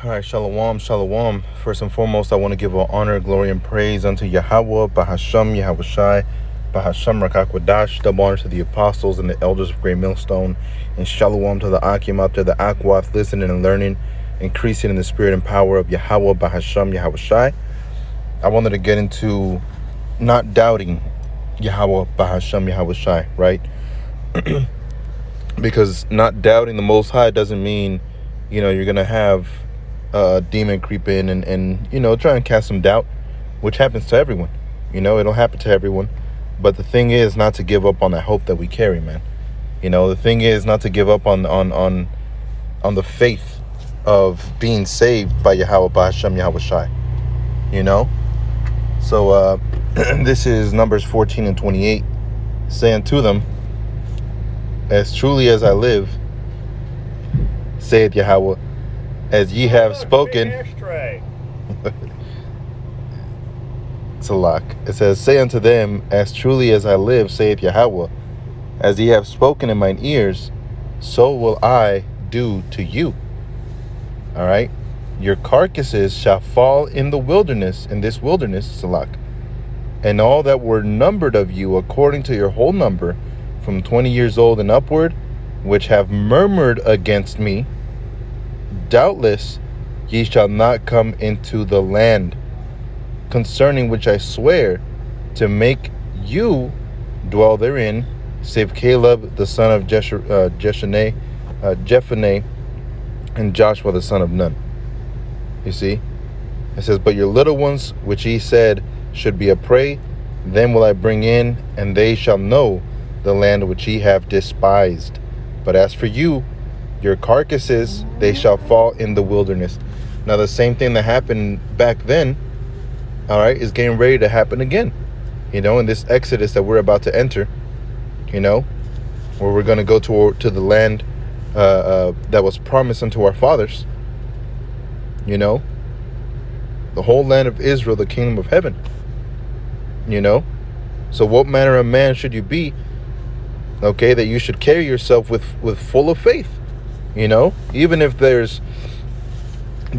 All right, shalom, shalom. First and foremost, I want to give all honor, glory, and praise unto Yahweh, Bahasham, Yahweh Shai, Bahasham, Rakakwadash. Double honor to the apostles and the elders of Great Millstone, and shalom to the Akim out there, the Akwath, listening and learning, increasing in the spirit and power of Yahweh, Bahasham, Yahweh Shai. I wanted to get into not doubting Yahweh, Bahasham, Yahweh Shai, right? Because not doubting the Most High doesn't mean, you're going to have a demon creep in and try and cast some doubt, which happens to everyone. It'll happen to everyone. But the thing is not to give up on that hope that we carry, man. The thing is not to give up on the faith of being saved by Yahweh, Bahasham, Yahweh Shai. So this is Numbers 14 and 28. Say unto them, as truly as I live, saith Yahweh, as ye have spoken. It's a lock. It says, say unto them, as truly as I live, saith Yahweh, as ye have spoken in mine ears, so will I do to you. All right. Your carcasses shall fall in the wilderness, in this wilderness, Salak, and all that were numbered of you according to your whole number, from 20 years old and upward, which have murmured against me, doubtless ye shall not come into the land, concerning which I swear to make you dwell therein, save Caleb the son of Jephunneh, and Joshua the son of Nun. You see? It says, but your little ones, which ye said should be a prey, them will I bring in, and they shall know the land which ye have despised. But as for you, your carcasses, they shall fall in the wilderness. Now, the same thing that happened back then, all right, is getting ready to happen again. In this Exodus that we're about to enter, where we're going to go to the land that was promised unto our fathers. The whole land of Israel, the kingdom of heaven. So what manner of man should you be? Okay, that you should carry yourself with full of faith. Even if there's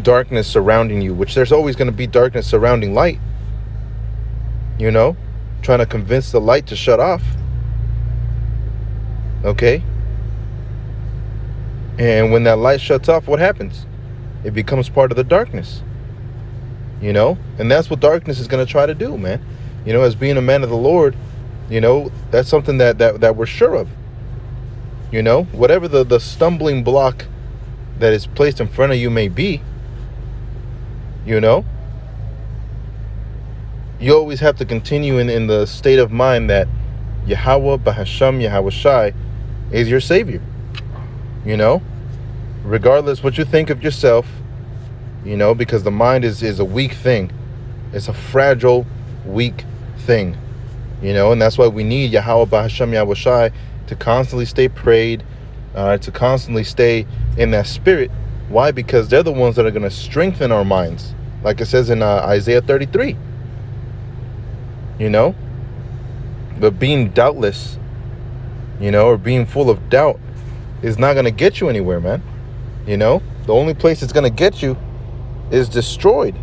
darkness surrounding you, which there's always going to be darkness surrounding light, trying to convince the light to shut off. Okay. And when that light shuts off, what happens? It becomes part of the darkness. And that's what darkness is going to try to do, man. As being a man of the Lord, that's something that we're sure of. Whatever the stumbling block that is placed in front of you may be, you always have to continue in the state of mind that Yahweh, Bahasham, Yahweh Shai is your savior. Regardless what you think of yourself, because the mind is a weak thing. It's a fragile, weak thing. And that's why we need Yahweh, Bahasham, Yahweh Shai to constantly stay prayed, to constantly stay in that spirit. Why? Because they're the ones that are going to strengthen our minds. Like it says in Isaiah 33. But being doubtless, or being full of doubt is not going to get you anywhere, man. The only place it's going to get you is destroyed.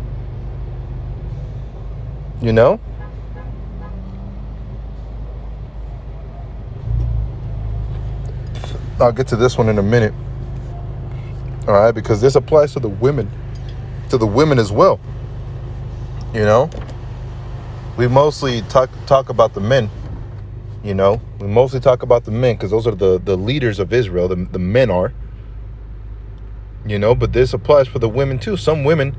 I'll get to this one in a minute. All right, because this applies to the women as well. We mostly talk about the men. We mostly talk about the men because those are the leaders of Israel. The men are. But this applies for the women too. Some women,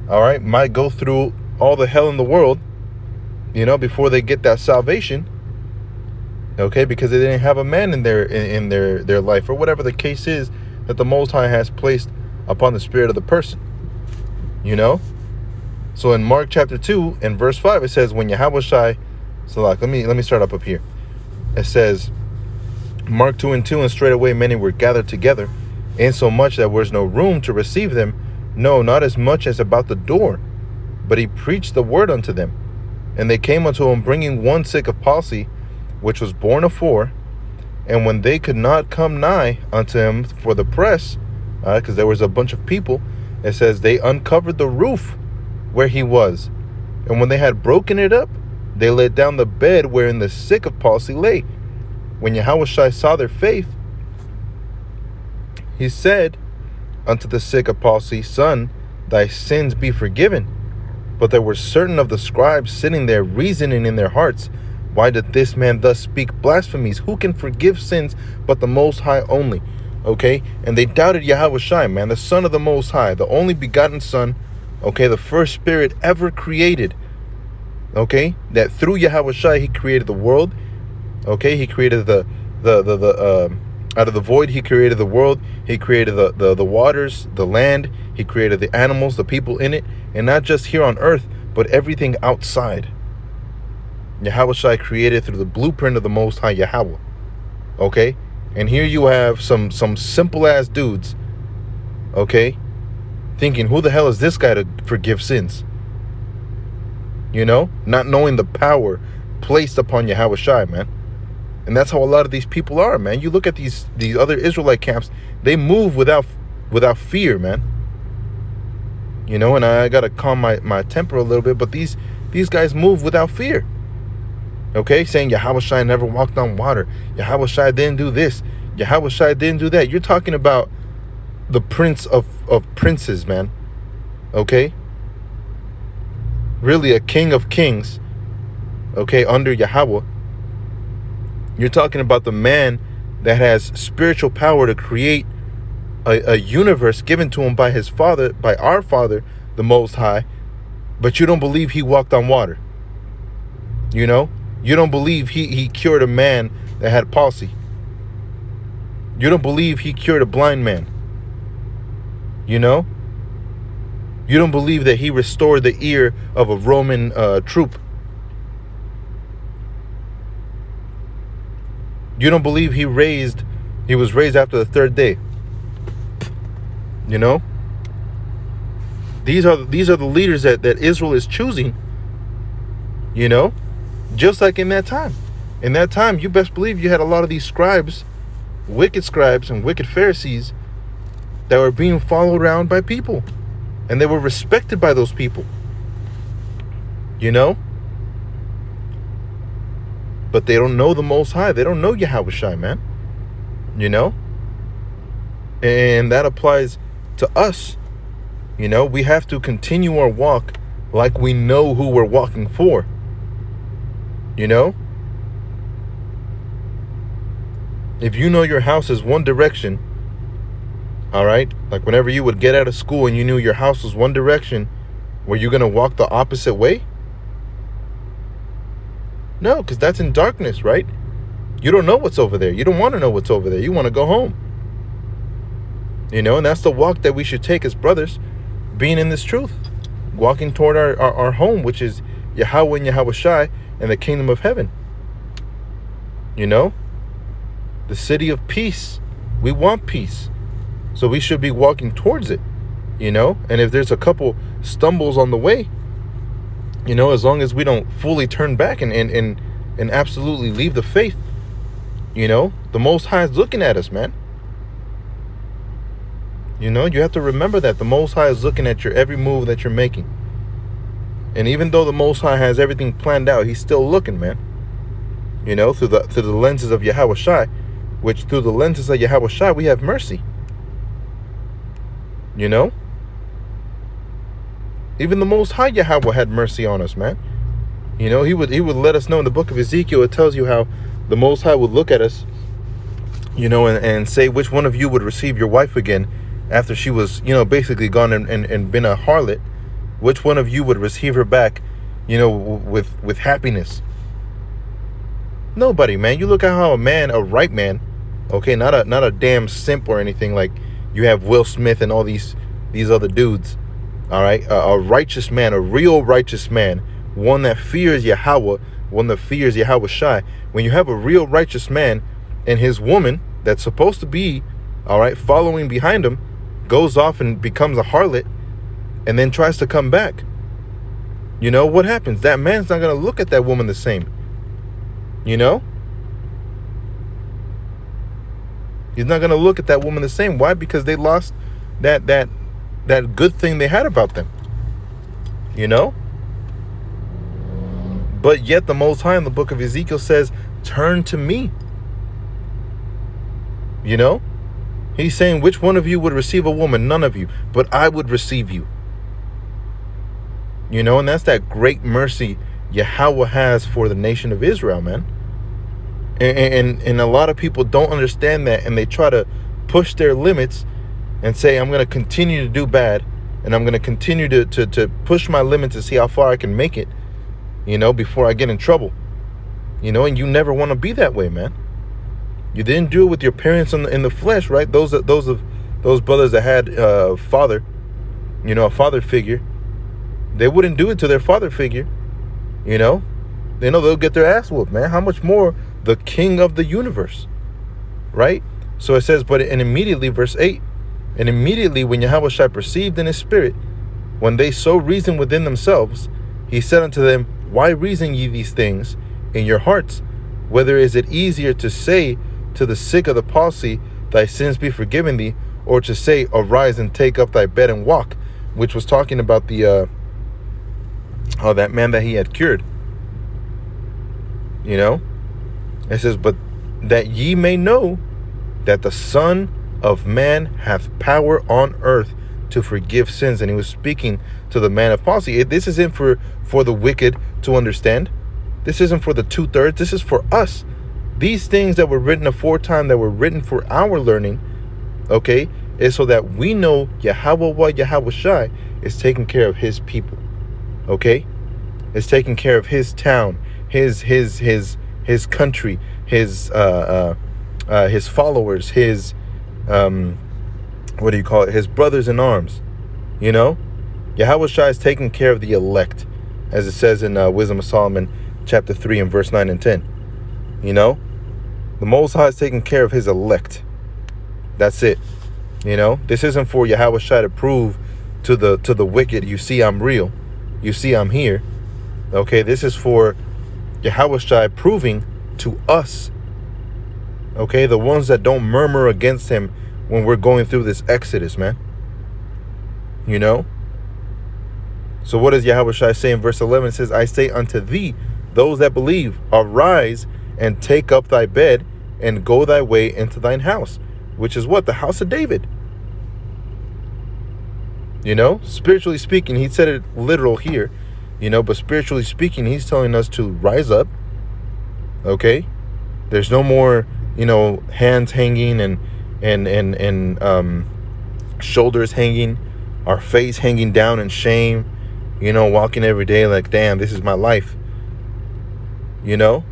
all right, might go through all the hell in the world, before they get that salvation. Okay, because they didn't have a man in their life, or whatever the case is that the Most High has placed upon the spirit of the person. So in Mark chapter 2 and verse 5, it says, when Yahweh Shai, so let me start up here. It says, Mark 2 and 2, and straightway many were gathered together, insomuch that there was no room to receive them, no, not as much as about the door. But he preached the word unto them. And they came unto him, bringing one sick of palsy, which was born afore. And when they could not come nigh unto him for the press, because there was a bunch of people, It says they uncovered the roof where he was. And when they had broken it up, they let down the bed wherein the sick of palsy lay. When Yahushua saw their faith, he said unto the sick of palsy, Son, thy sins be forgiven. But there were certain of the scribes sitting there, reasoning in their hearts, why did this man thus speak blasphemies? Who can forgive sins but the Most High only? Okay, and they doubted Yahushua, man, the Son of the Most High, the only begotten Son, okay, the first spirit ever created. Okay, that through Yahushua he created the world. Okay, he created the out of the void he created the world. He created the waters, the land. He created the animals, the people in it, and not just here on earth, but everything outside. Yahushua created through the blueprint of the Most High Yahweh. Okay, and here you have some simple ass dudes. Okay, thinking, who the hell is this guy to forgive sins? You know, not knowing the power placed upon Yahushua, man. And that's how a lot of these people are, man. You look at these other Israelite camps, they move without fear, man. You know, and I gotta calm my temper a little bit, but these guys move without fear. Okay, saying Yahushua never walked on water. Yahushua didn't do this. Yahushua didn't do that. You're talking about the prince of princes, man. Okay? Really a king of kings. Okay, under Yahweh. You're talking about the man that has spiritual power to create a universe given to him by his father, by our Father, the Most High, but you don't believe he walked on water. You know? You don't believe he cured a man that had palsy. You don't believe he cured a blind man. You know? You don't believe that he restored the ear of a Roman troop. You don't believe he was raised after the third day. You know? These are the leaders that Israel is choosing. You know? Just like in that time. In that time, you best believe you had a lot of these scribes, wicked scribes and wicked Pharisees, that were being followed around by people. And they were respected by those people. You know? But they don't know the Most High. They don't know Yahushua, man. You know? And that applies to us. You know, we have to continue our walk like we know who we're walking for. You know? If you know your house is one direction, all right? Like whenever you would get out of school and you knew your house was one direction, were you going to walk the opposite way? No, because that's in darkness, right? You don't know what's over there. You don't want to know what's over there. You want to go home. You know, and that's the walk that we should take as brothers, being in this truth. Walking toward our home, which is Yahweh and Yahushua and the kingdom of heaven. You know? The city of peace. We want peace. So we should be walking towards it. You know? And if there's a couple stumbles on the way, you know, as long as we don't fully turn back and absolutely leave the faith, you know, the Most High is looking at us, man. You know, you have to remember that the Most High is looking at your every move that you're making. And even though the Most High has everything planned out, he's still looking, man. You know, through the lenses of Yahushua, which through the lenses of Yahushua, we have mercy. You know? Even the Most High Yahweh had mercy on us, man. You know, he would let us know in the book of Ezekiel, it tells you how the Most High would look at us, you know, and say which one of you would receive your wife again after she was, you know, basically gone and been a harlot. Which one of you would receive her back, you know, with happiness? Nobody, man. You look at how a right man, okay, not a damn simp or anything like you have Will Smith and all these other dudes. All right, a righteous man, a real righteous man, one that fears Yahweh, one that fears Yahushua. When you have a real righteous man and his woman that's supposed to be, all right, following behind him, goes off and becomes a harlot and then tries to come back, you know, what happens? That man's not going to look at that woman the same. You know? He's not going to look at that woman the same. Why? Because they lost that that good thing they had about them, you know? But yet the Most High in the book of Ezekiel says, turn to me. You know? He's saying, which one of you would receive a woman? None of you. But I would receive you. You know, and that's that great mercy Yahweh has for the nation of Israel, man. And a lot of people don't understand that, and they try to push their limits and say, I'm going to continue to do bad, and I'm going to continue to push my limits to see how far I can make it, you know, before I get in trouble. You know, and you never want to be that way, man. You didn't do it with your parents in the flesh, right? Those brothers that had a father, you know, a father figure, they wouldn't do it to their father figure, you know. They know they'll get their ass whooped, man. How much more the king of the universe, right? So it says, and immediately, verse 8, and immediately when Yahushua perceived in his spirit, when they so reasoned within themselves, he said unto them, why reason ye these things in your hearts? Whether is it easier to say to the sick of the palsy, thy sins be forgiven thee, or to say, arise and take up thy bed and walk, which was talking about the that man that he had cured. You know, it says, but that ye may know that the Son of Man hath power on earth to forgive sins. And he was speaking to the man of palsy. This isn't for the wicked to understand. This isn't for the 2/3. This is for us. These things that were written aforetime, that were written for our learning, okay, is so that we know Yahweh Shai is taking care of his people, okay? Is taking care of his town, his country, his followers, his his brothers in arms, you know? Yahweh Shai is taking care of the elect, as it says in Wisdom of Solomon chapter 3 and verse 9 and 10. You know, the Most High is taking care of his elect. That's it. You know, this isn't for Yahweh Shai to prove to the wicked, you see I'm real, you see I'm here. Okay, this is for Yahweh Shai proving to us, okay, the ones that don't murmur against him when we're going through this exodus, man. You know? So what does Yahweh Shai say in verse 11? It says, I say unto thee, those that believe, arise and take up thy bed and go thy way into thine house, which is what? The house of David. You know, spiritually speaking, he said it literal here, you know, but spiritually speaking, he's telling us to rise up. Okay? There's no more, you know, hands hanging and shoulders hanging, our face hanging down in shame, you know, walking every day like, damn, this is my life. You know?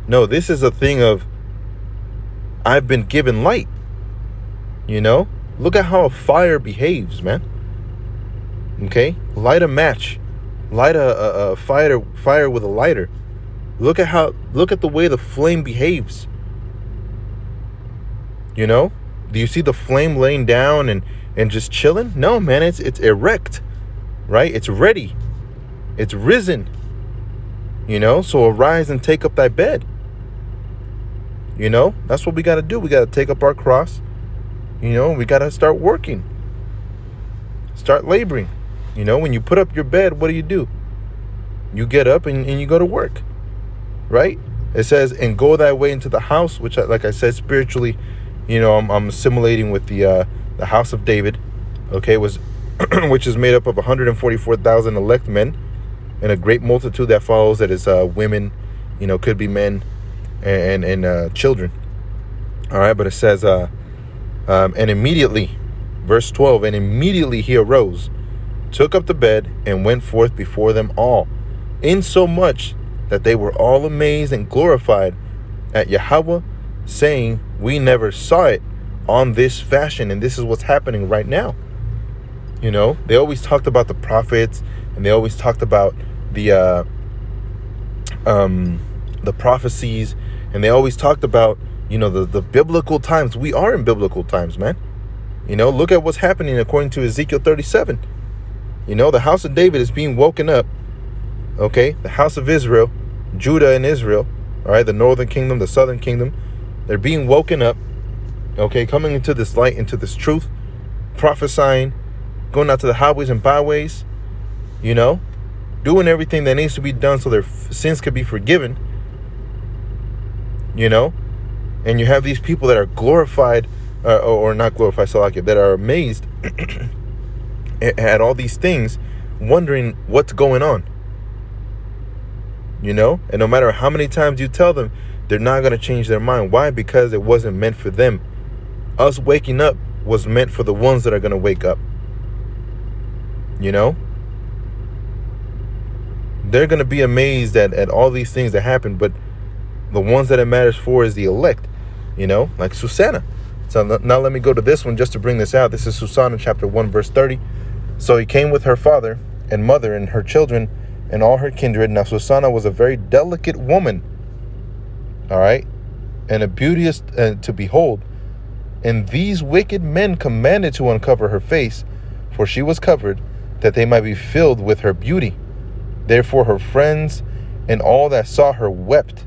No, this is a thing of, I've been given light. You know? Look at how a fire behaves, man. Okay? Light a match. Light a fire with a lighter. Look at the way the flame behaves. You know? Do you see the flame laying down and just chilling? No, man, it's erect. Right? It's ready. It's risen. You know? So arise and take up thy bed. You know? That's what we got to do. We got to take up our cross. You know? We got to start working. Start laboring. You know? When you put up your bed, what do? You get up and you go to work. Right? It says, and go thy way into the house, which, like I said, spiritually, you know, I'm assimilating with the house of David. Okay? Was which is made up of 144,000 elect men and a great multitude that follows, that is women, you know, could be men and children. All right, but it says, and immediately, verse 12, and immediately he arose, took up the bed, and went forth before them all, insomuch that they were all amazed and glorified at Yahweh, saying, we never saw it on this fashion. And this is what's happening right now. You know, they always talked about the prophets, and they always talked about the prophecies, and they always talked about, you know, the biblical times. We are in biblical times, man. You know, look at what's happening according to Ezekiel 37. You know, the house of David is being woken up. Okay, the house of Israel, Judah and Israel, all right, the northern kingdom, the southern kingdom, they're being woken up. Okay, coming into this light, into this truth, prophesying, going out to the highways and byways, doing everything that needs to be done so their sins could be forgiven, and you have these people that are glorified, or not glorified, Salakia, that are amazed at all these things, wondering what's going on, and no matter how many times you tell them, they're not going to change their mind. Why? Because it wasn't meant for them. Us waking up was meant for the ones that are going to wake up. They're going to be amazed at all these things that happen, but the ones that it matters for is the elect, like Susanna. So now let me go to this one just to bring this out. This is Susanna chapter 1 verse 30. So he came with her father and mother and her children and all her kindred. Now Susanna was a very delicate woman, all right, and a beauteous to behold. And these wicked men commanded to uncover her face, for she was covered, that they might be filled with her beauty. Therefore her friends and all that saw her wept.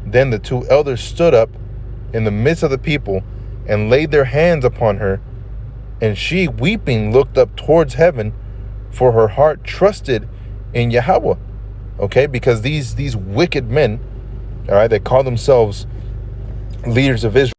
Then the two elders stood up in the midst of the people and laid their hands upon her. And she, weeping, looked up towards heaven, for her heart trusted in Yahweh. Okay, because these wicked men, all right, they call themselves leaders of Israel.